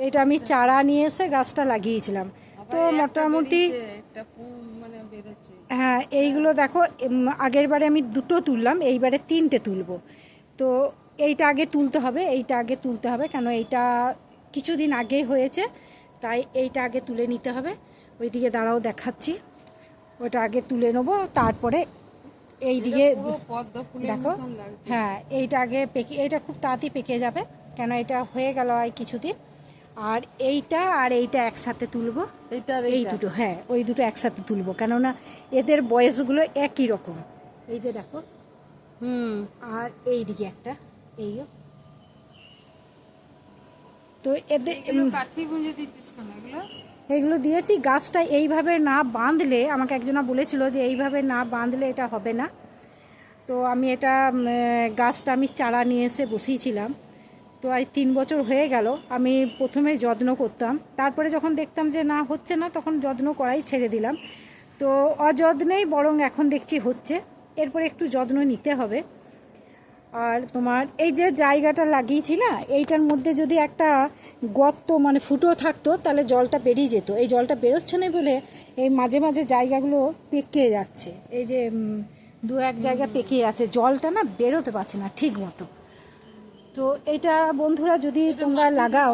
এটা আমি চারা নিয়ে এসে গাছটা লাগিয়েছিলাম। তো মোটামুটি হ্যাঁ, এইগুলো দেখো আগের বারে আমি 2টো তুললাম, এইবারে 3টে তুলবো। তো এইটা আগে তুলতে হবে, এইটা আগে তুলতে হবে, কেন এইটা কিছুদিন আগেই হয়েছে, তাই এইটা আগে তুলে নিতে হবে। ওইদিকে দাঁড়াও দেখাচ্ছি, ওটা আগে তুলে নেবো, তারপরে এই দিকে দেখো। হ্যাঁ, এইটা আগে পেকে, এইটা খুব তাড়াতাড়ি পেকে যাবে, কেন এটা হয়ে গেল আর কিছুদিন। আর এইটা আর এইটা একসাথে তুলবো, এই দুটো, হ্যাঁ ওই দুটো একসাথে তুলবো, কেননা এদের বয়সগুলো একই রকম। এই যে দেখো, আর এই দিকে একটা, এইও। তো এদের এইগুলো দিয়েছি। গাছটা এইভাবে না বাঁধলে, আমাকে একজনা বলেছিল যে এইভাবে না বাঁধলে এটা হবে না। তো আমি এটা গাছটা আমি চারা নিয়ে এসে বসিয়েছিলাম। তো আজ 3 বছর হয়ে গেল। আমি প্রথমে যত্ন করতাম, তারপরে যখন দেখতাম যে না হচ্ছে না, তখন যত্ন করাই ছেড়ে দিলাম। তো অযত্নেই বরং এখন দেখছি হচ্ছে, এরপরে একটু যত্ন নিতে হবে। আর তোমার এই যে জায়গাটা লাগিয়েছি না, এইটার মধ্যে যদি একটা গর্ত মানে ফুটো থাকতো, তাহলে জলটা বেরিয়ে যেত। এই জলটা বেরোচ্ছে না বলে এই মাঝে মাঝে জায়গাগুলো পেকে যাচ্ছে। এই যে 2-1 জায়গা পেকে যাচ্ছে, জলটা না বেরোতে পারছে না ঠিক মতো। তো এটা বন্ধুরা যদি তোমরা লাগাও,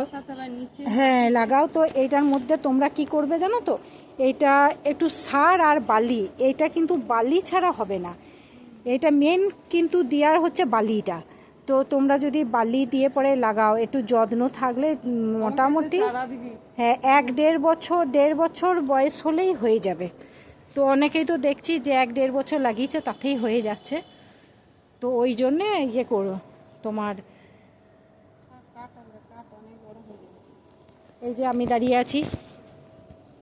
হ্যাঁ লাগাও, তো এইটার মধ্যে তোমরা কি করবে জানো তো, এইটা একটু সার আর বালি, এইটা কিন্তু বালি ছাড়া হবে না, এটা মেন কিন্তু দেওয়ার হচ্ছে বালিটা। তো তোমরা যদি বালি দিয়ে পরে লাগাও, একটু যত্ন থাকলে মোটামুটি হ্যাঁ 1-1.5 বছর বয়স হলেই হয়ে যাবে। তো অনেকেই তো দেখছি যে 1-1.5 বছর লাগিয়েছে, তাতেই হয়ে যাচ্ছে। তো ওই জন্যে ইয়ে করো তোমার, এই যে আমি দাঁড়িয়ে আছি,